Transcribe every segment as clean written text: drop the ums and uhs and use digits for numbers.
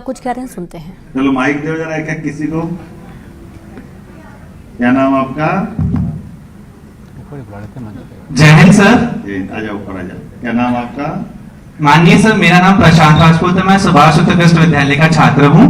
कुछ कह रहे हैं, सुनते हैं। चलो माइक दो जरा एक किसी को। क्या नाम आपका? जय हिंद सर। आ जाओ ऊपर आ जाओ। क्या नाम आपका? माननीय सर, मेरा नाम प्रशांत राजपूत है। मैं सुभाष उत्कृष्ट विद्यालय का छात्र हूँ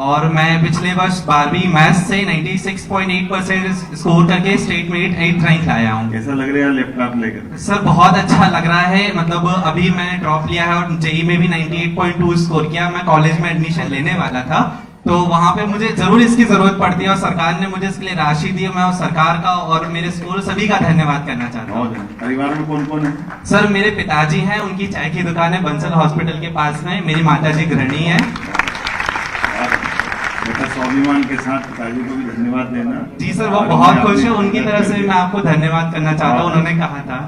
और मैं पिछले वर्ष 12वीं मैथ्स से 96.8% स्कोर करके स्टेट में 8th रैंक लाया हूँ। कैसा लग रहा है लैपटॉप लेकर? सर बहुत अच्छा लग रहा है। मतलब अभी मैंने ड्रॉप लिया है और जेई में भी 98.2 स्कोर किया। मैं कॉलेज में एडमिशन लेने वाला था तो वहां पे मुझे जरूर इसकी जरूरत पड़ती है और सरकार ने मुझे इसके लिए राशि दी। मैं उस सरकार का और मेरे स्कूल सभी का धन्यवाद करना चाहता हूँ। परिवार में कौन कौन है? सर मेरे पिताजी हैं, उनकी चाय की दुकान है बंसल हॉस्पिटल के पास में। मेरी माताजी गृहिणी है। बेटा स्वाभिमान के साथ पिताजी को भी धन्यवाद देना। जी सर, वो बहुत खुश है। उनकी तरफ से मैं आपको धन्यवाद करना चाहता हूँ। उन्होंने कहा था।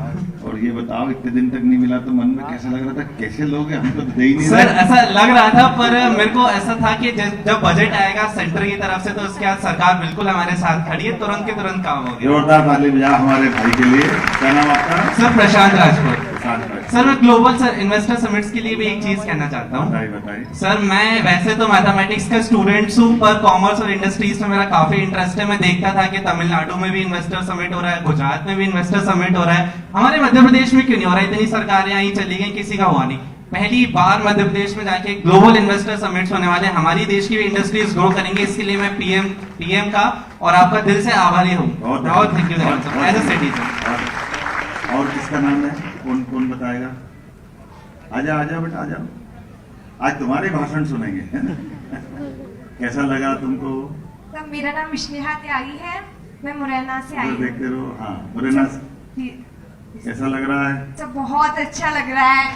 और ये बताओ इतने दिन तक नहीं मिला तो मन में कैसा लग रहा था? कैसे लोग हैं, हमको दे ही नहीं सर ऐसा लग रहा था, पर मेरे को ऐसा था कि जब बजट आएगा सेंटर की तरफ से तो उसके बाद सरकार बिल्कुल हमारे साथ खड़ी है। तुरंत के तुरंत काम हो गया। जोरदार ताली बजा हमारे भाई के लिए। क्या नाम आपका? सर प्रशांत राजपूत। प्रशांत। सर मैं ग्लोबल सर इन्वेस्टर समिट्स के लिए भी एक चीज कहना चाहता हूँ। बताइए। सर मैं वैसे तो मैथमेटिक्स का स्टूडेंट हूँ, पर कॉमर्स और इंडस्ट्रीज में मेरा काफी इंटरेस्ट है। मैं देखता था कि तमिलनाडु में भी इन्वेस्टर समिट हो रहा है, गुजरात में भी इन्वेस्टर समिट हो रहा है। हमारे मध्य प्रदेश में क्यों नहीं हो रहा? इतनी सरकारें आई चली गई, किसी का हुआ नहीं। पहली बार मध्य प्रदेश में जाके ग्लोबल इन्वेस्टर समिट्स होने वाले। हमारी देश की भी इंडस्ट्रीज ग्रो करेंगे। इसके लिए मैं पीएम का और आपका दिल से आभारी हूँ। बहुत thank you as a citizen. और किसका नाम है? कौन कौन बताएगा? आजा बेटा आ जाओ। आज तुम्हारे भाषण सुनेंगे, है ना? कैसा लगा तुमको? तो मेरा नाम स्नेहा त्यागी है। मैं मुरैना से आई हूँ। देखते रहो। हाँ, मुरैना से। कैसा लग रहा है? तो बहुत अच्छा लग रहा है।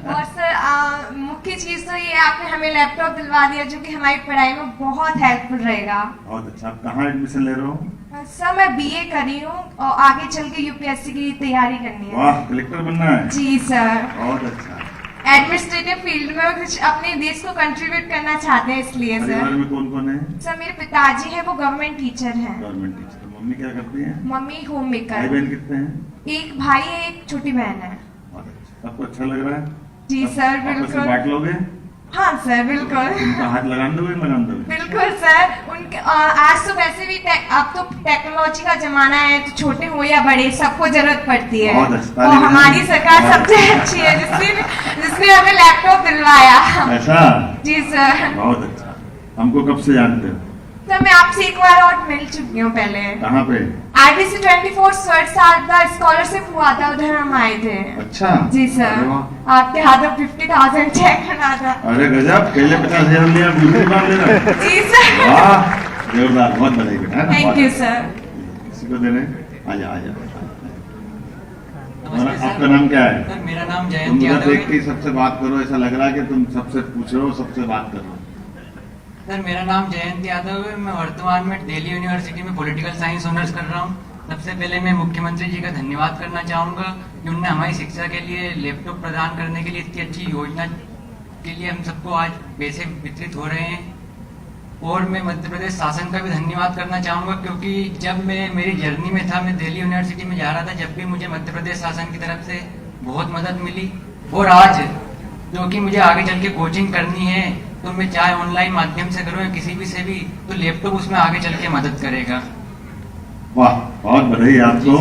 और सर मुख्य चीज तो ये आपने हमें लैपटॉप दिलवा दिया जो कि हमारी पढ़ाई में बहुत हेल्पफुल रहेगा। बहुत अच्छा। आप कहाँ एडमिशन ले रहे हो? सर मैं बीए कर रही हूँ और आगे चल के यूपीएससी की तैयारी करनी है। वाह, कलेक्टर बनना है? जी सर। बहुत अच्छा। एडमिनिस्ट्रेटिव फील्ड में कुछ अपने देश को कंट्रीब्यूट करना चाहते हैं, इसलिए सर। परिवार में कौन कौन है? सर मेरे पिताजी है, वो गवर्नमेंट टीचर हैं। Government teacher. मम्मी क्या करती हैं? Mummy home maker. भाई बहन कितने हैं? एक भाई है, एक छोटी बहन है। बहुत अच्छा। आपको अच्छा लग रहा है? जी सर आपस में बिल्कुल। बांट लोगे? हाँ सर बिल्कुल। उनका हाथ लगान दोगे? लगान दोगे? बिल्कुल सर। उनके आज तो वैसे भी अब तो टेक्नोलॉजी का जमाना है, तो छोटे हो या बड़े सबको जरूरत पड़ती है। बहुत अच्छा। और हमारी सरकार सबसे अच्छी है जिसने हमें लैपटॉप दिलवाया। ऐसा? जी सर। बहुत अच्छा। हमको कब से जानते हो? सर मैं आपसे एक बार और मिल चुकी हूँ पहले। कहाँ पे? आरबीसी 24 साल का स्कॉलरशिप हुआ था, उधर हम आए थे। अच्छा। जी सर। आपके हाथों 50,000 चेक बना था। अरे गजब। पहले 50,000 लिया, दूसरी बार ले रहा है। जी सर। वाह, जोरदार। बहुत बधाई बेटा। Thank you sir. किसी को दे रहे? आजा आजा। आपका नाम क्या है? सर मेरा नाम तुम जयंत उधर यादव देख है। के सबसे बात करो। ऐसा लग रहा है कि तुम सबसे पूछ रहे हो, सबसे बात कर रहे हो। सर मेरा नाम जयंत यादव है। मैं वर्तमान में दिल्ली यूनिवर्सिटी में पॉलिटिकल साइंस ऑनर्स कर रहा हूँ। सबसे पहले मैं मुख्यमंत्री जी का धन्यवाद करना चाहूँगा कि उन्होंने हमारी शिक्षा के लिए लैपटॉप प्रदान करने के लिए इतनी अच्छी योजना के लिए हम सबको आज पैसे वितरित हो रहे हैं। और मैं मध्य प्रदेश शासन का भी धन्यवाद करना चाहूँगा क्योंकि जब मैं मेरी जर्नी में था, मैं दिल्ली यूनिवर्सिटी में जा रहा था, जब भी मुझे मध्य प्रदेश शासन की तरफ से बहुत मदद मिली। और आज जो कि मुझे आगे चल के कोचिंग करनी है तो मैं चाहे ऑनलाइन माध्यम से करूँ या किसी भी से भी, तो लैपटॉप उसमें आगे चल के मदद करेगा। वाह, बहुत बधाई आपको।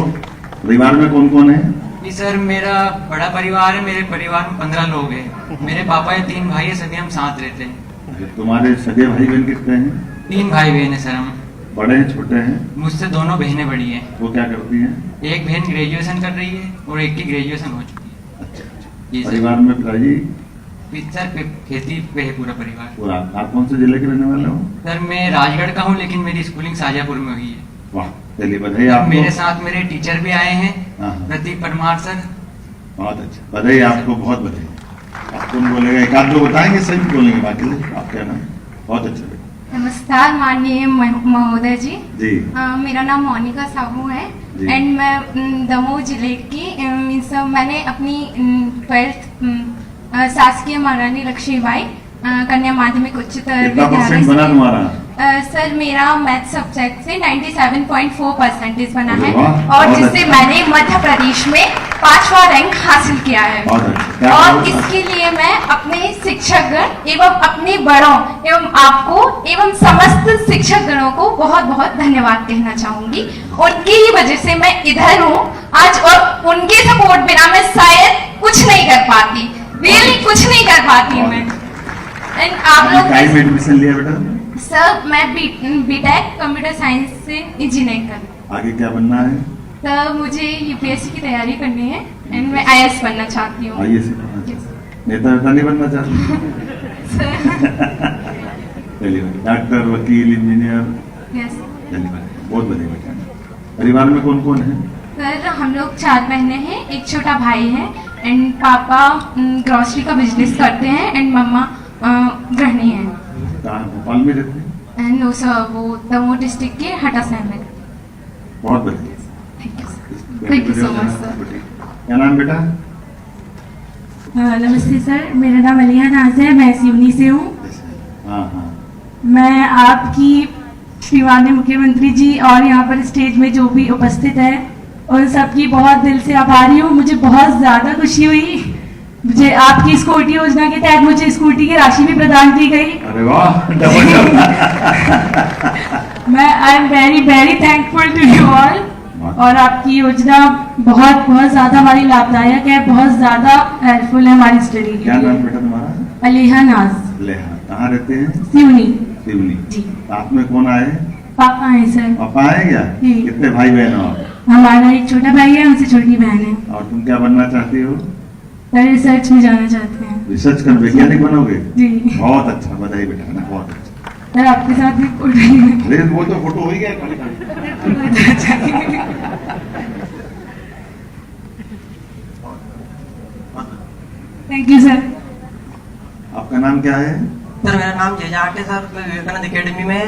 परिवार में कौन कौन है? जी सर मेरा बड़ा परिवार है। मेरे परिवार में 15 लोग हैं। मेरे पापा है, 3 भाई है, सभी हम साथ रहते हैं। तुम्हारे सगे भाई बहन कितने हैं? 3 भाई बहन है सर हम। बड़े हैं छोटे हैं? मुझसे 2 बहनें बड़ी हैं। वो क्या करती हैं? एक बहन ग्रेजुएशन कर रही है और एक की ग्रेजुएशन हो चुकी है। अच्छा अच्छा। जी सर। परिवार में पिताजी? सर खेती पे है पूरा परिवार। और आप कौन से जिले के रहने वाले हो? सर मैं राजगढ़ का हूँ लेकिन मेरी स्कूलिंग शाजापुर में हुई है। वाह, चलिए बधाई आपको। मेरे साथ मेरे टीचर भी आए हैं, हाँ। प्रतीक परमार सर। बहुत अच्छा, बधाई आपको, बहुत बधाई। आप कौन बोलेगा? एक आध दो बताएंगे, सही बोलेंगे, बाकी आप क्या नाम? बहुत अच्छा बेटा। नमस्कार माननीय महोदय जी। जी। मेरा नाम मोनिका साहू है एंड मैं दमोह जिले की मैंने अपनी 12th शासकीय महारानी लक्ष्मीबाई कन्या माध्यमिक उच्चतर कितना विद्यालय परसेंट बना से। तुम्हारा? सर मेरा मैथ सब्जेक्ट से 97.4% बना अरे है वाह, और बहुत जिससे अच्छा। मैंने मध्य प्रदेश में 5वां रैंक हासिल किया है। बहुत अच्छा। क्या और करोगे? इसके लिए मैं अपने शिक्षकगण एवं अपने बड़ों एवं आपको एवं समस्त शिक्षकगणों को बहुत बहुत धन्यवाद कहना चाहूंगी। उनकी ही वजह से मैं इधर हूँ आज, और उनके सपोर्ट बिना मैं शायद कुछ नहीं कर पाती, रियली कुछ नहीं कर पाती मैं। एंड आप लोग काय में एडमिशन लिया बेटा? सर मैं बीटेक कंप्यूटर साइंस से इंजीनियरिंग कर। आगे क्या बनना है? सर मुझे यूपीएससी की तैयारी करनी है एंड मैं आईएएस बनना चाहती हूँ। आइए से नेता वेता नहीं बनना चाहते? चलिए, डॉक्टर, वकील, इंजीनियर। यस चलिए, बहुत बढ़िया बेटा। परिवार में कौन कौन है? सर हम लोग 4 बहनें हैं, एक छोटा भाई है एंड पापा ग्रोसरी का बिजनेस करते हैं एंड मम्मा गृहिणी है। कहाँ, भोपाल में रहते हैं? एंड नो सर वो दमोह डिस्ट्रिक्ट के हटा सहन में। बहुत बढ़िया। Thank you so much sir. क्या नाम बेटा? नमस्ते सर, मेरा नाम अलिया नाज है, मैं सिवनी से हूँ। हाँ हाँ, मैं आपकी श्री माननीय मुख्यमंत्री जी और यहाँ पर स्टेज में जो भी उपस्थित है उन सबकी बहुत दिल से आभारी हूँ। मुझे बहुत ज़्यादा खुशी हुई, मुझे आपकी स्कूटी योजना के तहत मुझे स्कूटी की राशि भी प्रदान की गई। अरे वाह, डबल मैं I am very very thankful to you all. और आपकी योजना बहुत बहुत ज़्यादा हमारी लाभदायक है, बहुत ज़्यादा हेल्पफुल है हमारी स्टडी के क्या नाम लिए। बेटा तुम्हारा? अलिहा नाज, लेहा। कहाँ रहते हैं? सिवनी। सिवनी। जी। साथ में कौन आए? पापा हैं सर। पापा आए क्या? जी। कितने भाई बहन हो आप? हमारा एक छोटा भाई है, हमसे छोटी बहन है। और तुम क्या बनना चाहती हो? सर रिसर्च में जाना चाहते हैं। रिसर्च कर वैज्ञानिक बनोगे? जी। बहुत अच्छा, बधाई बेटा, ना बहुत अच्छा। सर आपके साथ भी फोटो है। अरे वो तो फोटो हो ही गया खाली खाली। Thank you sir. आपका नाम क्या है? सर मेरा नाम जेजाट है सर, मैं विवेकानंद एकेडमी में।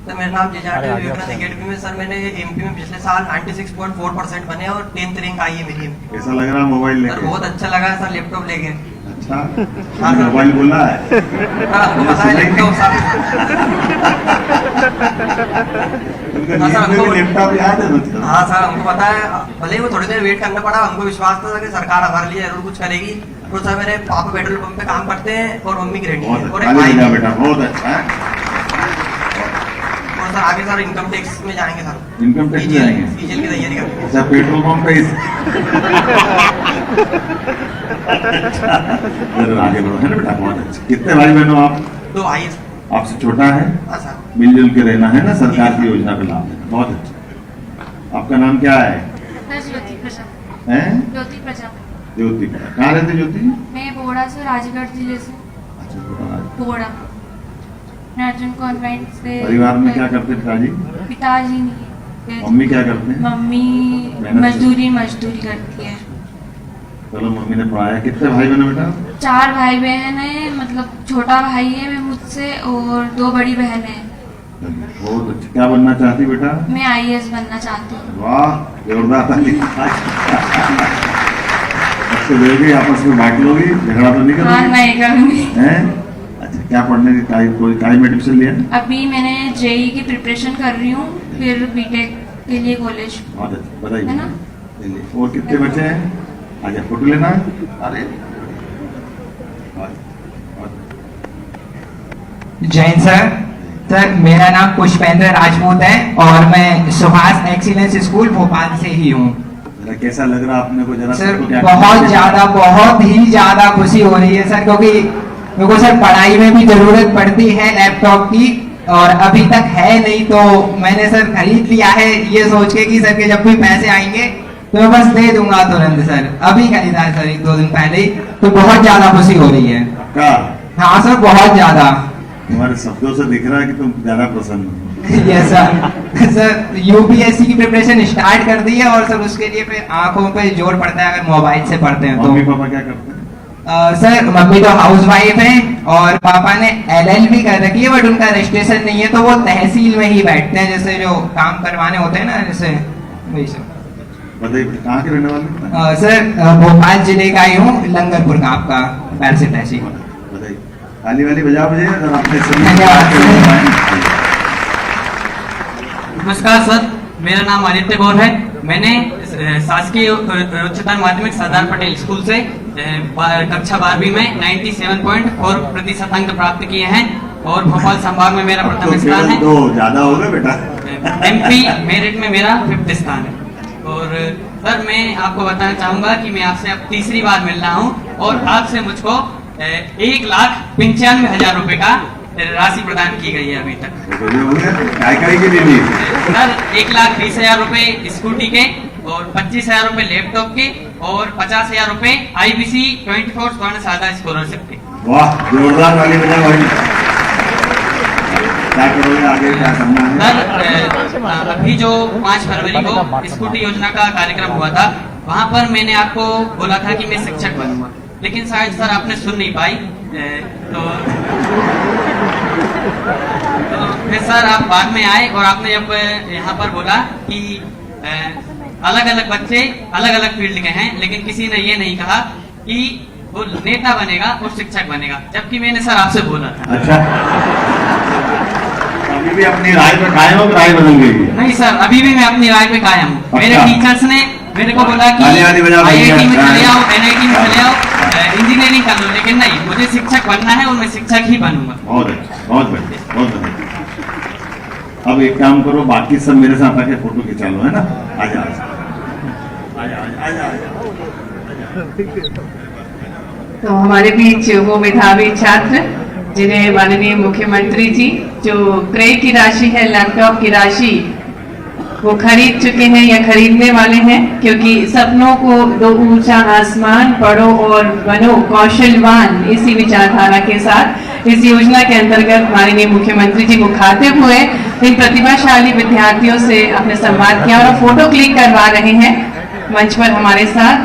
सर मेरा नाम जेजाट है, विवेकानंद एकेडमी में। सर मैंने एमपी में पिछले साल 96.4% बने और 10th रैंक आई है मेरी। कैसा लग रहा मोबाइल सर लेके? बहुत अच्छा लगा है सर लैपटॉप लेके। अच्छा, तुमने मोबाइल बोला है? सर हमको पता है लैपटॉप सर। तुमको हाँ, सर, नींद में भी हमको- लैपटॉप याद है मुझको? हाँ सर हमको पता है, भले ही वो थोड़ी देर वेट करना पड़ा, हमको विश्वास था कि सरकार हमारे लिए जरूर कुछ करेगी। तो सर मेरे पापा पेट्रोल पंप पे काम करते हैं और मम्मी गृहिणी बहुत है और अच्छा, एक भाई ताली बजा है। बेटा, बहुत अच्छा है। और सर आगे सर इनकम टैक्स में जाएंगे सर। इनकम टैक्स में जाएंगे? सीजीएल की तैयारी करेंगे। अच्छा, पेट्रोल पंप पे जरूर आगे बढ़ो, है ना बेटा, बहुत अच्छा। कितने भाई बहन हो आप? तो भाई आपसे छोटा है? हाँ सर। मिलजुल के रहना है ना, सरकार की योजना का लाभ लेना। बहुत अच्छा। आपका नाम क्या है? ज्योति प्रजापति। हैं? ज्योति प्रजापति। ज्योति। कहाँ रहते ज्योति? मैं बोड़ा से, राजगढ़ जिले से। अच्छा, छोटा। बोड़ा अर्जुन कॉन्वेंट से। परिवार में क्या करते पिताजी? पिताजी नहीं, मम्मी क्या करते हैं? मम्मी मेहनत मजदूरी करती है। चलो, मम्मी ने पढ़ाया। कितने भाई बहन बेटा? 4 भाई बहन है, मतलब छोटा भाई है मैं मुझसे और 2 बड़ी बहन है। बहुत अच्छा। क्या बनना चाहती बेटा? मैं आईएएस बनना चाहती हूँ। वाह, जोरदार ताली। अच्छे लोगे, आपस में बांट लोगी, झगड़ा तो नहीं हाँ करोगी? नहीं करूँगी। हैं? अच्छा, क्या पढ़ने की काय में एडमिशन लिया? अभी मैंने जेई की प्रिपरेशन कर रही हूँ, फिर बीटेक के लिए कॉलेज। बहुत अच्छा, बधाई। है ना? चलिए, और कितने बच्चे हैं? आजा, फोटो लेना। अरे जैन सर। सर मेरा नाम पुष्पेंद्र राजपूत है और मैं सुभाष एक्सीलेंस स्कूल भोपाल से ही हूँ। जरा कैसा लग रहा आपने को? जरा सर सबको क्या बहुत ही ज्यादा खुशी हो रही है सर, क्योंकि मेरे को सर पढ़ाई में भी जरूरत पड़ती है लैपटॉप की और अभी तक है नहीं, तो मैंने सर खरीद लिया है ये सोच के कि सर के जब भी पैसे आएंगे तो मैं बस दे दूंगा तुरंत। सर अभी खरीदा है सर 1-2 दिन पहले ही, तो बहुत ज्यादा खुशी हो रही है। का? हाँ सर बहुत ज्यादा। तुम्हारे शब्दों से दिख रहा है कि तुम ज्यादा प्रसन्न हो। Yes sir. सर यूपीएससी की प्रिपरेशन स्टार्ट कर दी है और सर उसके लिए फिर आंखों पे जोर पड़ता है अगर मोबाइल से पढ़ते हैं तो। मम्मी पापा क्या करते हैं? सर मम्मी तो हाउसवाइफ है और पापा ने एलएलबी कर रखी है, बट उनका रजिस्ट्रेशन नहीं है, तो वो तहसील में ही बैठते हैं, जैसे जो काम करवाने होते हैं ना, जैसे वही सब। बताइए, कहाँ के रहने वाले? सर भोपाल जिले का ही हूँ, लंगरपुर का, आपका पैरसे तहसील। बताइए, ताली वाली बजा मुझे अगर आपने सभी नमस्कार सर, मेरा नाम आदित्य गौर है। मैंने शासकीय उच्चतर माध्यमिक सरदार पटेल स्कूल से कक्षा 12वीं में 97.4% अंक प्राप्त किए हैं और भोपाल संभाग में मेरा प्रथम स्थान है। तो ज्यादा होगा बेटा। एमपी मेरिट में मेरा 5th स्थान है। और सर मैं आपको बताना चाहूंगा कि मैं आपसे अब तीसरी बार मिल रहा हूं और आपसे मुझको 1,95,000 रुपए का राशि प्रदान की गई है अभी तक। काय करेगी दीदी? सर 1,20,000 रुपए स्कूटी के और 25,000 रुपए लैपटॉप के और 50,000 रुपए IBC 24 स्वर्ण साधा स्कॉलरशिप के। वाह, जोरदार वाली बजा भाई। क्या करोगे आगे, क्या करना है? सर अभी जो 5 फरवरी को स्कूटी योजना का कार्यक्रम हुआ था, वहाँ पर मैंने आपको बोला था कि मैं शिक्षक बनूंगा, लेकिन शायद सर आपने सुन नहीं पाई। तो फिर सर आप बाद में आए और आपने जब यहाँ पर बोला कि अलग अलग बच्चे अलग अलग फील्ड के हैं, लेकिन किसी ने ये नहीं कहा कि वो नेता बनेगा और शिक्षक बनेगा, जबकि मैंने सर आपसे बोला था। अच्छा, अभी भी अपनी राय पे कायम हो, राय बदल गई है? नहीं सर, अभी भी मैं अपनी राय पे कायम हूँ। मेरे टीचर्स ने मेरे को बोला कि IIT में चले आओ, NIT में चले आओ, इंजीनियरिंग कर लो, लेकिन नहीं, मुझे शिक्षक बनना है और मैं शिक्षक ही बनूंगा। बहुत अच्छा, बहुत बढ़िया, बहुत बढ़िया। अब एक काम करो, बाकी सब मेरे साथ आके फोटो खिंचा लो, है ना? आजा आजा आजा आजा। तो हमारे बीच वो मेधावी छात्र जिन्हें माननीय मुख्यमंत्री जी जो क्रय की राशि है, लैपटॉप की राशि, वो खरीद चुके हैं या खरीदने वाले हैं, क्योंकि सपनों को दो ऊंचा आसमान, पढ़ो और बनो कौशलवान, इसी विचारधारा के साथ इस योजना के अंतर्गत माननीय मुख्यमंत्री जी मुखातिब हुए, इन प्रतिभाशाली विद्यार्थियों से अपने संवाद किया और फोटो क्लिक करवा रहे हैं। मंच पर हमारे साथ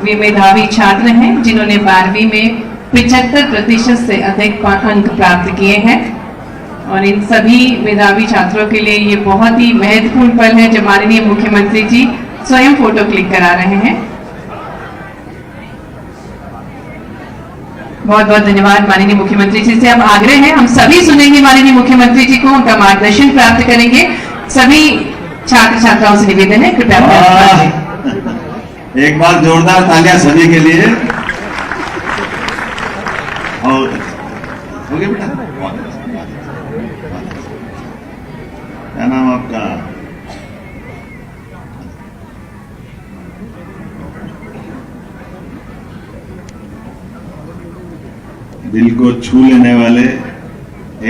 वे मेधावी छात्र हैं जिन्होंने 12वीं में 75% से अधिक अंक प्राप्त किए हैं और इन सभी मेधावी छात्रों के लिए ये बहुत ही महत्वपूर्ण पल है जब माननीय मुख्यमंत्री जी स्वयं फोटो क्लिक करा रहे हैं। बहुत बहुत धन्यवाद माननीय मुख्यमंत्री जी से। अब आग्रह है, हम सभी सुनेंगे माननीय मुख्यमंत्री जी को, उनका मार्गदर्शन प्राप्त करेंगे। सभी छात्र छात्राओं से निवेदन है, कृपया एक बार जोरदार तालियां सभी के लिए। और हो गया बेटा, क्या नाम आपका? दिल को छू लेने वाले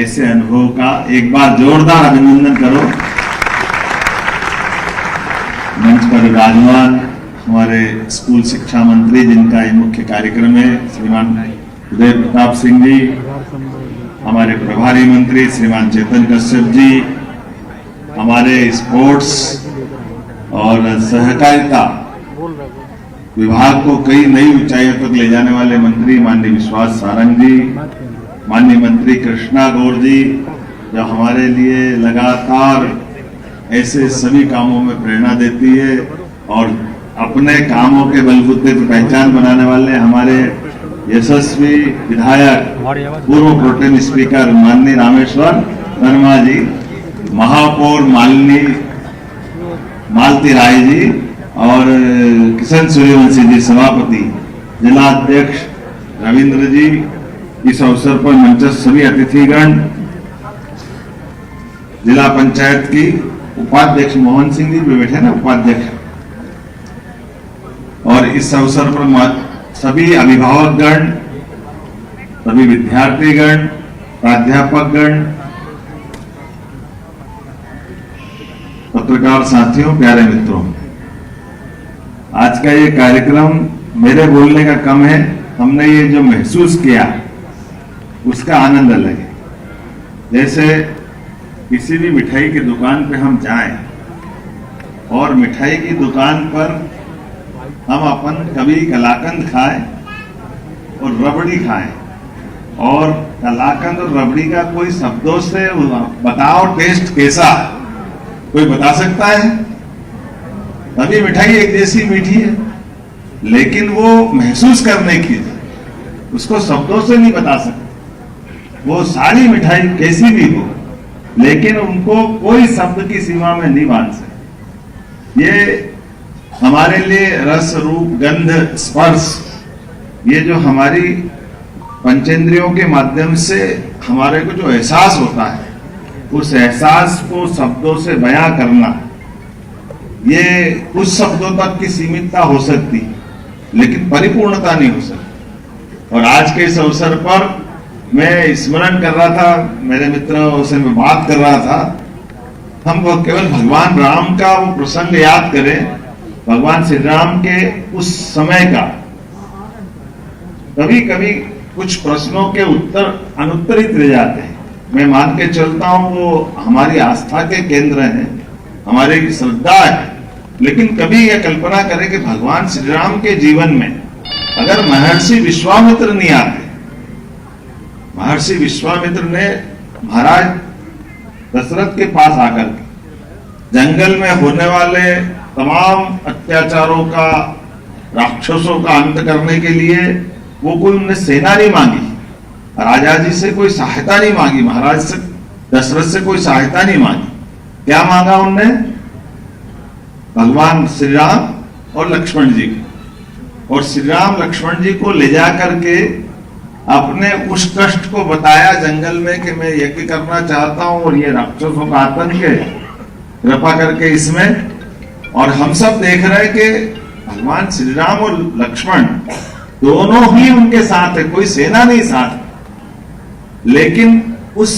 ऐसे अनुभव का एक बार जोरदार अभिनंदन करो। मंच पर विराजमान हमारे स्कूल शिक्षा मंत्री, जिनका ये मुख्य कार्यक्रम है, श्रीमान उदय प्रताप सिंह जी, हमारे प्रभारी मंत्री श्रीमान चेतन कश्यप जी, हमारे स्पोर्ट्स और सहकारिता विभाग को कई नई ऊंचाइयों तक ले जाने वाले मंत्री माननीय विश्वास सारंग जी, माननीय मंत्री कृष्णा गौर जी, जो हमारे लिए लगातार ऐसे सभी कामों में प्रेरणा देती है और अपने कामों के बलबूते पर पहचान बनाने वाले हमारे यशस्वी विधायक, पूर्व प्रोटेम स्पीकर माननीय रामेश्वर वर्मा जी, महापौर मालती राय जी और किशन सूर्यवंशी जी सभापति, जिला अध्यक्ष रविंद्र जी, इस अवसर पर मंचस्थ सभी अतिथिगण, जिला पंचायत की उपाध्यक्ष मोहन सिंह जी भी बैठे ना, उपाध्यक्ष, और इस अवसर पर सभी अभिभावकगण, सभी विद्यार्थीगण, प्राध्यापकगण, पत्रकार साथियों, प्यारे मित्रों, आज का ये कार्यक्रम मेरे बोलने का कम है, हमने ये जो महसूस किया उसका आनंद अलग है। जैसे किसी भी मिठाई की दुकान पे हम जाएं और मिठाई की दुकान पर हम अपन कभी कलाकंद खाएं और रबड़ी खाएं, और कलाकंद और रबड़ी का कोई शब्दों से बताओ टेस्ट कैसा, कोई बता सकता है? तभी मिठाई एक जैसी मीठी है, लेकिन वो महसूस करने की, उसको शब्दों से नहीं बता सकते। वो सारी मिठाई कैसी भी हो, लेकिन उनको कोई शब्द की सीमा में नहीं बांध सकते। ये हमारे लिए रस, रूप, गंध, स्पर्श, ये जो हमारी पंचेंद्रियों के माध्यम से हमारे को जो एहसास होता है, उस एहसास को शब्दों से बयां करना, ये कुछ शब्दों तक की सीमितता हो सकती, लेकिन परिपूर्णता नहीं हो सकती। और आज के इस अवसर पर मैं स्मरण कर रहा था, मेरे मित्रों से मैं बात कर रहा था, हम वो केवल भगवान राम का वो प्रसंग याद करें, भगवान श्री राम के उस समय का। कभी कभी कुछ प्रश्नों के उत्तर अनुत्तरित रह जाते हैं। मैं मान के चलता हूं वो हमारी आस्था के केंद्र हैं, हमारी श्रद्धा है, लेकिन कभी यह कल्पना करें कि भगवान श्री राम के जीवन में अगर महर्षि विश्वामित्र नहीं आते, महर्षि विश्वामित्र ने महाराज दशरथ के पास आकर के जंगल में होने वाले तमाम अत्याचारों का, राक्षसों का अंत करने के लिए वो कोई उनने सेना नहीं मांगी, राजा जी से कोई सहायता नहीं मांगी, महाराज से, दशरथ से कोई सहायता नहीं मांगी। क्या मांगा उनने? भगवान श्री राम और लक्ष्मण जी को, और श्री राम लक्ष्मण जी को ले जा करके अपने उस कष्ट को बताया जंगल में कि मैं यज्ञ करना चाहता हूं और ये राक्षसों का आतंक है, कृपा करके इसमें। और हम सब देख रहे हैं कि भगवान श्री राम और लक्ष्मण दोनों ही उनके साथ है, कोई सेना नहीं साथ। लेकिन उस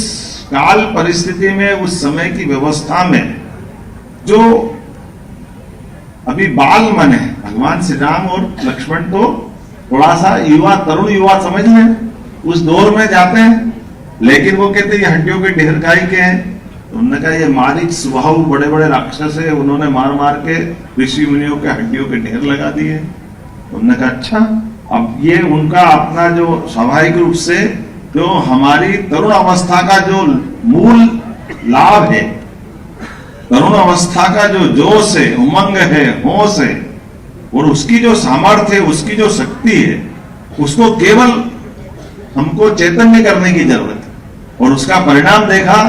काल परिस्थिति में, उस समय की व्यवस्था में जो अभी बाल मन है, भगवान श्री राम और लक्ष्मण तो थोड़ा सा युवा, तरुण युवा समझ लें, उस दौर में जाते हैं, लेकिन वो कहते ये हड्डियों के ढेर काय के हैं। उन्होंने कहा ये मारीच स्वभाव बड़े बड़े राक्षस है, उन्होंने मार मार के ऋषि मुनियों के हड्डियों के ढेर लगा दिए। उन्होंने कहा अच्छा, अब ये उनका अपना जो स्वाभाविक रूप से जो हमारी तरुण अवस्था का जो मूल लाभ है, तरुण अवस्था का जो जोश है, उमंग है, होश है, और उसकी जो सामर्थ्य है, उसकी जो शक्ति है, उसको केवल हमको चैतन्य करने की जरूरत है। और उसका परिणाम देखा,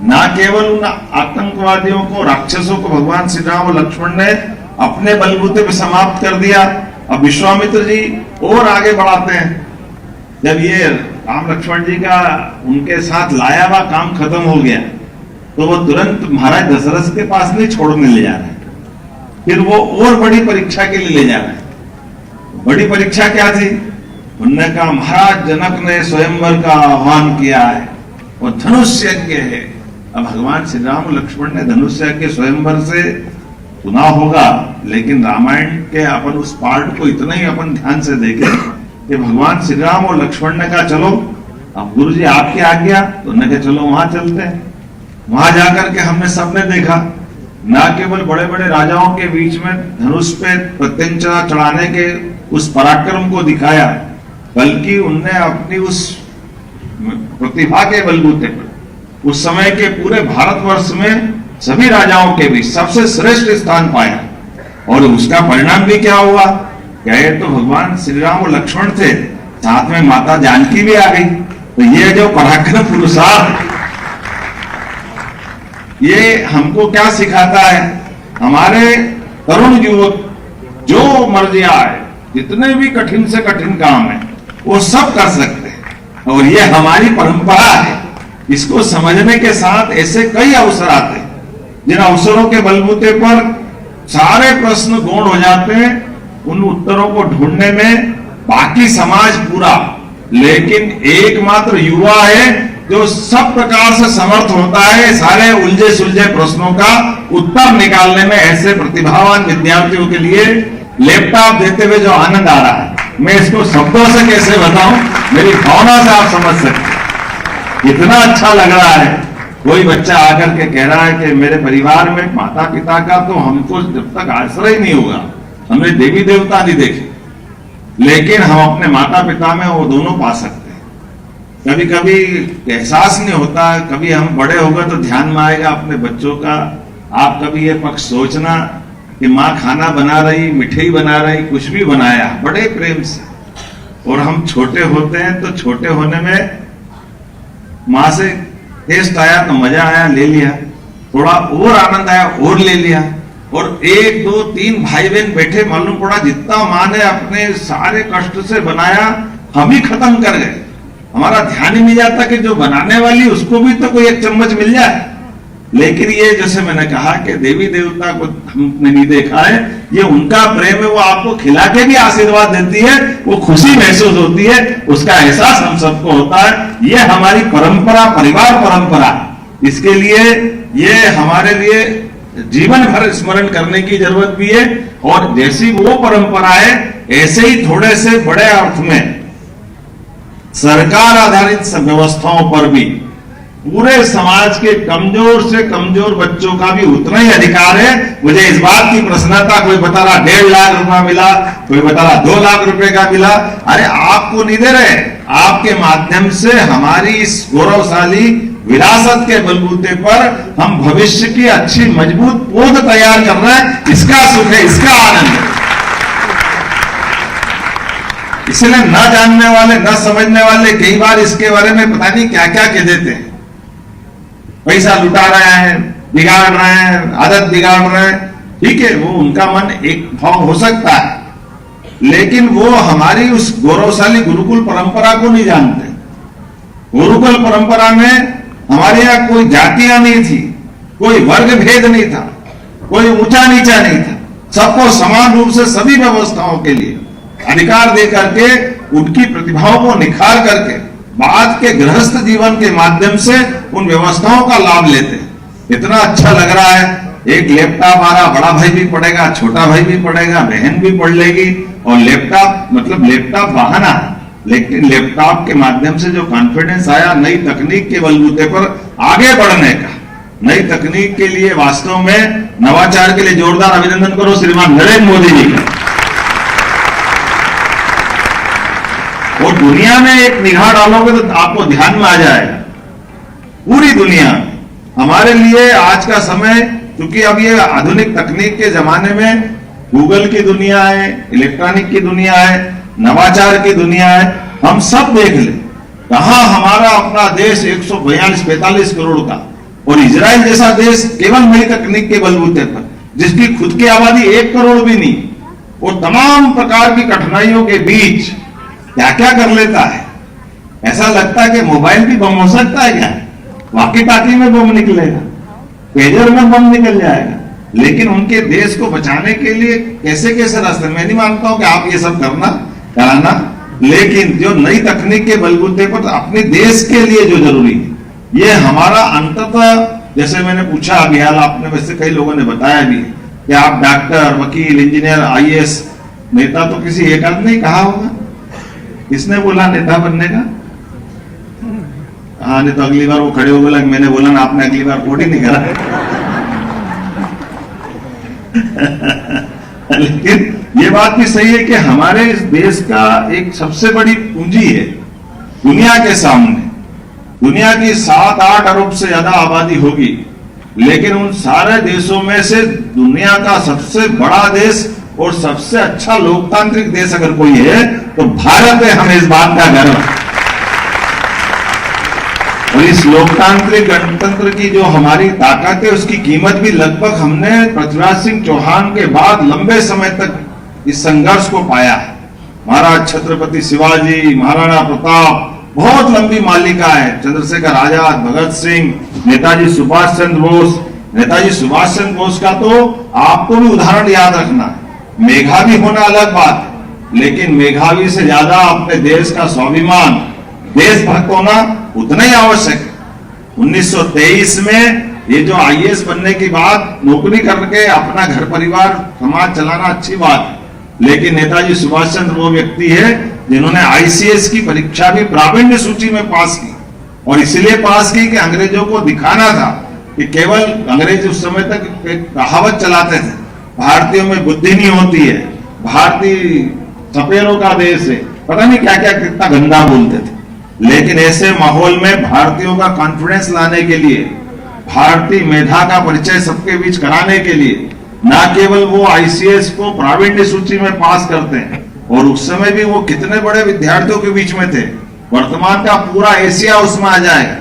ना केवल उन आतंकवादियों को, राक्षसों को भगवान श्री राम और लक्ष्मण ने अपने बलबूते पे समाप्त कर दिया। अब विश्वामित्र जी और आगे बढ़ाते हैं। जब ये राम लक्ष्मण जी का उनके साथ लाया हुआ काम खत्म हो गया, तो वो तुरंत महाराज दशरथ के पास नहीं छोड़ने ले जा रहे हैं, फिर वो और बड़ी परीक्षा के लिए ले जा रहे हैं। बड़ी परीक्षा क्या थी? उन्होंने कहा महाराज जनक ने स्वयंवर का आह्वान किया है और धनुष यज्ञ है। अब भगवान श्री राम और लक्ष्मण ने धनुष यज्ञ स्वयंवर से सुना होगा, लेकिन रामायण के अपन उस पार्ट को इतना ही अपन ध्यान से देखें कि भगवान श्री राम और लक्ष्मण ने कहा चलो अब गुरु जी आपकी आज्ञा, तो उन्होंने कहा चलो वहां चलते हैं। वहां जाकर के हमने सबने देखा, ना केवल बड़े बड़े राजाओं के बीच में धनुष पे प्रत्यंचा चढ़ाने के उस पराक्रम को दिखाया, बल्कि उनने अपनी उस प्रतिभा के बलबूते पर उस समय के पूरे भारतवर्ष में सभी राजाओं के बीच सबसे श्रेष्ठ स्थान पाया। और उसका परिणाम भी क्या हुआ? क्या ये तो भगवान श्री राम और लक्ष्मण थे, साथ में माता जानकी भी आ गई। तो ये जो पराक्रम पुरुषार्थ, ये हमको क्या सिखाता है? हमारे तरुण युवक जो मर्जी आए, जितने भी कठिन से कठिन काम है, वो सब कर सकते हैं। और ये हमारी परंपरा है। इसको समझने के साथ ऐसे कई अवसर आते हैं, जिन अवसरों के बलबूते पर सारे प्रश्न गौण हो जाते हैं। उन उत्तरों को ढूंढने में बाकी समाज पूरा, लेकिन एकमात्र युवा है जो सब प्रकार से समर्थ होता है सारे उलझे सुलझे प्रश्नों का उत्तर निकालने में। ऐसे प्रतिभावान विद्यार्थियों के लिए लैपटॉप देते हुए जो आनंद आ रहा है, मैं इसको शब्दों से कैसे बताऊं, मेरी भावना से आप समझ सकते हैं। इतना अच्छा लग रहा है। कोई बच्चा आकर के कह रहा है कि मेरे परिवार में माता पिता का तो हमको जब तक आश्रय नहीं होगा, हमने देवी देवता नहीं देखे, लेकिन हम अपने माता पिता में वो दोनों पा सकते हैं। कभी कभी एहसास नहीं होता, कभी हम बड़े हो गए तो ध्यान में आएगा अपने बच्चों का। आप कभी ये पक्ष सोचना कि माँ खाना बना रही, मिठाई बना रही, कुछ भी बनाया बड़े प्रेम से, और हम छोटे होते हैं तो छोटे होने में माँ से टेस्ट आया तो मजा आया, ले लिया, थोड़ा और आनंद आया और ले लिया, और 1 2 3 भाई बहन बैठे, मालूम पड़ा जितना माँ ने अपने सारे कष्ट से बनाया हम ही खत्म कर गए। हमारा ध्यान ही नहीं जाता कि जो बनाने वाली उसको भी तो कोई 1 चम्मच मिल जाए। लेकिन ये जैसे मैंने कहा कि देवी देवता को हमने नहीं देखा है, ये उनका प्रेम है, वो आपको खिला के भी आशीर्वाद देती है, वो खुशी महसूस होती है, उसका एहसास हम सबको होता है। ये हमारी परंपरा, परिवार परंपरा, इसके लिए ये हमारे लिए जीवन भर स्मरण करने की जरूरत भी है। और जैसी वो परंपरा है, ऐसे ही थोड़े से बड़े अर्थ में सरकार आधारित व्यवस्थाओं पर भी पूरे समाज के कमजोर से कमजोर बच्चों का भी उतना ही अधिकार है। मुझे इस बात की प्रसन्नता, कोई बता रहा 1.5 लाख रुपया मिला, कोई बता रहा 2 लाख रुपए का मिला, अरे आपको नहीं दे रहे, आपके माध्यम से हमारी इस गौरवशाली विरासत के बलबूते पर हम भविष्य की अच्छी मजबूत पौध तैयार कर रहे हैं। इसका सुख है, इसका आनंद है। इसलिए न जानने वाले, न समझने वाले कई बार इसके बारे में पता नहीं क्या क्या कह देते हैं। पैसा लुटा रहे हैं, बिगाड़ रहे हैं, आदत बिगाड़ रहे हैं, ठीक है, वो उनका मन एक भाव हो सकता है, लेकिन वो हमारी उस गौरवशाली गुरुकुल परंपरा को नहीं जानते। गुरुकुल परंपरा में हमारे यहाँ कोई जातियां नहीं थी, कोई वर्ग भेद नहीं था, कोई ऊंचा नीचा नहीं था, सबको समान रूप से सभी व्यवस्थाओं के लिए अधिकार दे करके, उनकी प्रतिभाओं को निखार करके बाद के गृहस्थ जीवन के माध्यम से उन व्यवस्थाओं का लाभ लेते हैं। इतना अच्छा लग रहा है, एक लैपटॉप आ रहा, बड़ा भाई भी पढ़ेगा, छोटा भाई भी पढ़ेगा, बहन भी पढ़ लेगी, और लैपटॉप मतलब लैपटॉप बहाना है, लेकिन लैपटॉप के माध्यम से जो कॉन्फिडेंस आया नई तकनीक के बलबूते पर आगे बढ़ने का, नई तकनीक के लिए वास्तव में नवाचार के लिए जोरदार अभिनंदन करो श्रीमान नरेंद्र मोदी जी का। और दुनिया में एक निगाह डालोगे तो आपको ध्यान में आ जाएगा, पूरी दुनिया हमारे लिए आज का समय, क्योंकि अब ये आधुनिक तकनीक के जमाने में गूगल की दुनिया है, इलेक्ट्रॉनिक की दुनिया है, नवाचार की दुनिया है, हम सब देख ले कहां हमारा अपना देश 142-45 करोड़ का, और इजराइल जैसा देश केवल नई तकनीक के बलबूते पर, जिसकी खुद की आबादी 1 करोड़ भी नहीं, और तमाम प्रकार की कठिनाइयों के बीच क्या क्या कर लेता है। ऐसा लगता है कि मोबाइल भी बम हो सकता है क्या, वाकी टाकी में बम निकलेगा, पेजर में बम निकल जाएगा, लेकिन उनके देश को बचाने के लिए कैसे कैसे रास्ते, मैं नहीं मानता हूं कि आप ये सब कराना, लेकिन जो नई तकनीक के बलबूते पर अपने देश के लिए जो जरूरी है, ये हमारा अंततः, जैसे मैंने पूछा अभी हाल, आपने वैसे कई लोगों ने बताया भी कि आप डॉक्टर, वकील, इंजीनियर, IAS, नेता तो किसी एक आदमी ने कहा होगा, किसने बोला नेता बनने का? हाँ, नहीं तो अगली बार वो खड़े हो बोला मैंने बोला ना, आपने अगली बार वोट ही नहीं करा। लेकिन ये बात भी सही है कि हमारे इस देश का एक सबसे बड़ी पूंजी है दुनिया के सामने। दुनिया की 7-8 अरब से ज्यादा आबादी होगी, लेकिन उन सारे देशों में से दुनिया का सबसे बड़ा देश और सबसे अच्छा लोकतांत्रिक देश अगर कोई है तो भारत है। हमें इस बात का गर्व है। और इस लोकतांत्रिक गणतंत्र की जो हमारी ताकत है, उसकी कीमत भी लगभग हमने पृथ्वीराज सिंह चौहान के बाद लंबे समय तक इस संघर्ष को पाया है। महाराज छत्रपति शिवाजी, महाराणा प्रताप, बहुत लंबी मालिका है, चंद्रशेखर आजाद, भगत सिंह, नेताजी सुभाष चंद्र बोस। नेताजी सुभाष चंद्र बोस का तो आपको भी उदाहरण याद रखना है। मेधावी होना अलग बात है, लेकिन मेधावी से ज्यादा अपने देश का स्वाभिमान, देशभक्त होना उतना ही आवश्यक है। 1923 में ये जो IAS बनने की बात, नौकरी करके अपना घर परिवार समाज चलाना अच्छी बात है, लेकिन नेताजी सुभाष चंद्र वो व्यक्ति है जिन्होंने ICS की परीक्षा भी प्रावीण्य सूची में पास की, और इसलिए पास की कि अंग्रेजों को दिखाना था कि केवल अंग्रेज उस समय तक एक कहावत चलाते थे, भारतीयों में बुद्धि नहीं होती है, भारतीय सपेरों का देश है, पता नहीं क्या क्या कितना गंदा बोलते थे। लेकिन ऐसे माहौल में भारतीयों का कॉन्फिडेंस लाने के लिए, भारतीय मेधा का परिचय सबके बीच कराने के लिए, न केवल वो ICS को प्रावीण्य सूची में पास करते हैं, और उस समय भी वो कितने बड़े विद्यार्थियों के बीच में थे, वर्तमान का पूरा एशिया उसमें आ जाएगा।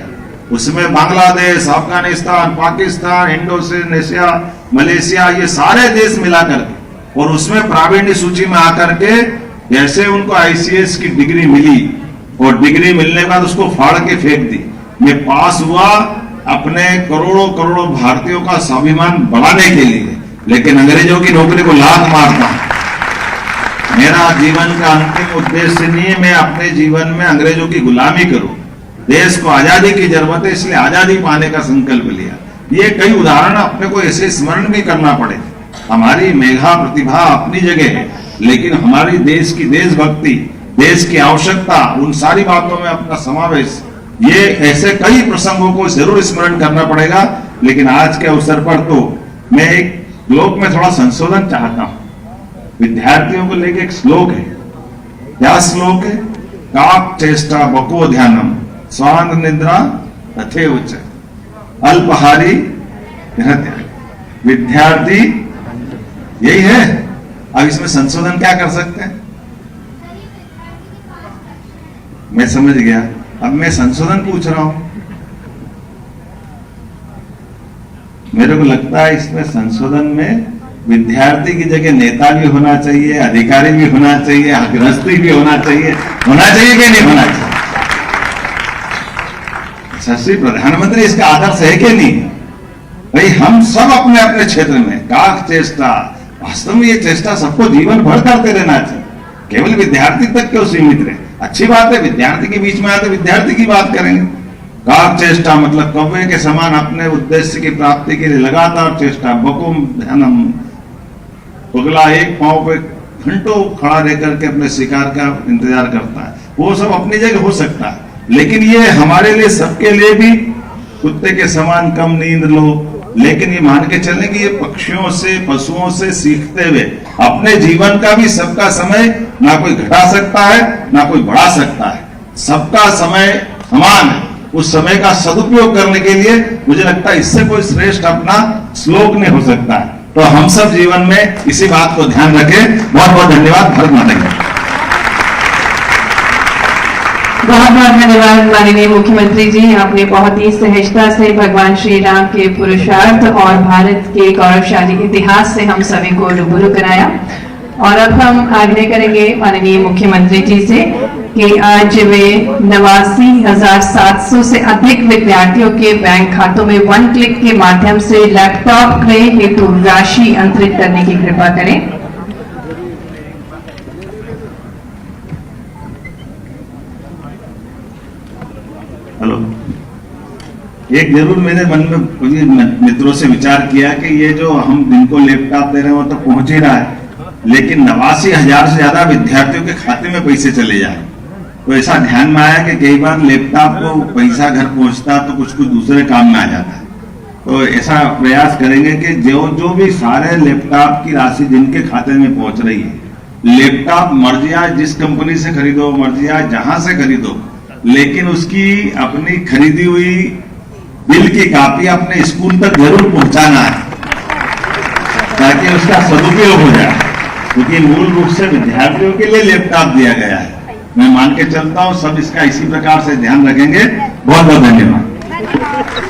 उसमें बांग्लादेश, अफगानिस्तान, पाकिस्तान, इंडोनेशिया, मलेशिया, ये सारे देश मिला करके, और उसमें प्रावीण्य सूची में आकर के जैसे उनको ICS की डिग्री मिली, और डिग्री मिलने के बाद उसको फाड़ के फेंक दी। ये पास हुआ अपने करोड़ों करोड़ों भारतीयों का स्वाभिमान बढ़ाने के लिए, लेकिन अंग्रेजों की नौकरी को लात मारता हूं। मेरा जीवन का अंतिम उद्देश्य नहीं है मैं अपने जीवन में अंग्रेजों की गुलामी करूं। देश को आजादी की जरूरत है, इसलिए आजादी पाने का संकल्प लिया। ये कई उदाहरण अपने को ऐसे स्मरण भी करना पड़े। हमारी मेधा प्रतिभा अपनी जगह है, लेकिन हमारी देश की देशभक्ति, देश की आवश्यकता, उन सारी बातों में अपना समावेश, ये ऐसे कई प्रसंगों को जरूर स्मरण करना पड़ेगा। लेकिन आज के अवसर पर तो मैं एक श्लोक में थोड़ा संशोधन चाहता हूं। विद्यार्थियों को लेकर एक श्लोक है। क्या श्लोक है? काक चेष्टा बको ध्यानम स्वांग निद्रा तथे उच्च अल्पहारी विद्यार्थी, यही है। अब इसमें संशोधन क्या कर सकते हैं? मैं समझ गया, अब मैं संशोधन पूछ रहा हूं। मेरे को लगता है इसमें संशोधन में विद्यार्थी की जगह नेता भी होना चाहिए, अधिकारी भी होना चाहिए, गृहस्थी भी होना चाहिए कि नहीं होना चाहिए? श्री प्रधानमंत्री इसका आदर्श है कि नहीं? भाई हम सब अपने अपने क्षेत्र में काक चेष्टा, वास्तव में ये चेष्टा सबको जीवन भर करते रहना चाहिए, केवल विद्यार्थी तक क्यों सीमित रहे? अच्छी बात है, विद्यार्थी के बीच में आते विद्यार्थी की बात करेंगे। काक चेष्टा मतलब कौवे के समान अपने उद्देश्य की प्राप्ति के लिए लगातार चेष्टा। बकुम ध्यानम, पगला एक पांव पे घंटों खड़ा रह करके अपने शिकार का इंतजार करता है। वो सब अपनी जगह हो सकता है, लेकिन ये हमारे लिए, सबके लिए भी कुत्ते के समान कम नींद लो, लेकिन ये मान के चलें कि ये पक्षियों से, पशुओं से सीखते हुए अपने जीवन का भी सबका समय ना कोई घटा सकता है ना कोई बढ़ा सकता है। सबका समय समान है। उस समय का सदुपयोग करने के लिए मुझे लगता है इससे कोई श्रेष्ठ अपना श्लोक नहीं हो सकता है। तो हम सब जीवन में इसी बात को ध्यान रखें। बहुत बहुत धन्यवाद। भारत माता की। बहुत बहुत धन्यवाद माननीय मुख्यमंत्री जी, आपने बहुत ही सहजता से भगवान श्री राम के पुरुषार्थ और भारत के गौरवशाली इतिहास से हम सभी को रूबरू कराया। और अब हम आग्रह करेंगे माननीय मुख्यमंत्री जी से कि आज वे 89,700 से अधिक विद्यार्थियों के बैंक खातों में 1 क्लिक के माध्यम से लैपटॉप क्रय हेतु राशि अंतरित करने की कृपा करें। हेलो, एक जरूर मेरे मन में मित्रों से विचार किया कि ये जो हम जिनको लैपटॉप दे रहे हैं वो तो पहुंच ही रहा है, लेकिन 89,000 से ज्यादा विद्यार्थियों के खाते में पैसे चले जाए। तो ऐसा ध्यान में आया कि कई बार लैपटॉप को पैसा घर पहुंचता तो कुछ दूसरे काम में आ जाता है। तो ऐसा प्रयास करेंगे कि जो भी सारे लैपटॉप की राशि जिनके खाते में पहुंच रही है, लैपटॉप मर्जी आज जिस कंपनी से खरीदो, मर्जी आज जहां से खरीदो, लेकिन उसकी अपनी खरीदी हुई बिल की कॉपी अपने स्कूल तक जरूर पहुंचाना है, ताकि उसका सदुपयोग हो जाए। क्योंकि मूल रूप से विद्यार्थियों के लिए लैपटॉप दिया गया है। मैं मान के चलता हूं सब इसका इसी प्रकार से ध्यान रखेंगे। बहुत बहुत धन्यवाद।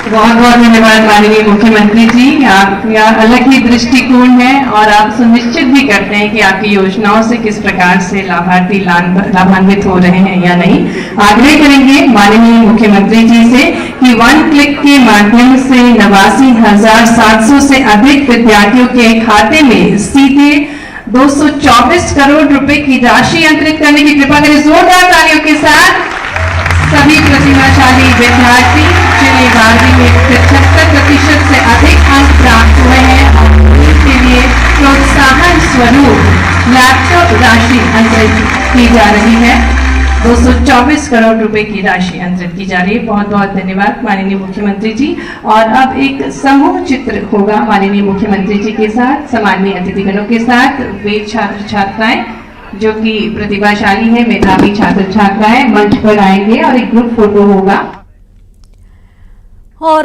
बहुत बहुत धन्यवाद माननीय मुख्यमंत्री जी, आपका अलग ही दृष्टिकोण है और आप सुनिश्चित भी करते हैं कि आपकी योजनाओं से किस प्रकार से लाभार्थी लाभान्वित हो रहे हैं या नहीं। आग्रह करेंगे माननीय मुख्यमंत्री जी से कि 1 क्लिक के माध्यम से 89,700 से अधिक विद्यार्थियों के खाते में सीधे 224 करोड़ रुपए की राशि अंतरित करने की कृपा करें। जोरदार तालियों के साथ सभी प्रतिभाशाली विद्यार्थी जिन्हें 12वीं में 75% से अधिक अंक प्राप्त हुए हैं, उनके लिए प्रोत्साहन स्वरूप लैपटॉप राशि अंतरित की जा रही है। 224 करोड़ रुपए की राशि अंतरित की जा रही है। बहुत बहुत धन्यवाद माननीय मुख्यमंत्री जी। और अब एक समूह चित्र होगा माननीय मुख्यमंत्री जी के साथ, सम्माननीय अतिथिगणों के साथ। वे छात्र छात्राएं जो कि प्रतिभाशाली है, मेधावी छात्र छात्राएं मंच पर आएंगे और एक ग्रुप फोटो होगा। और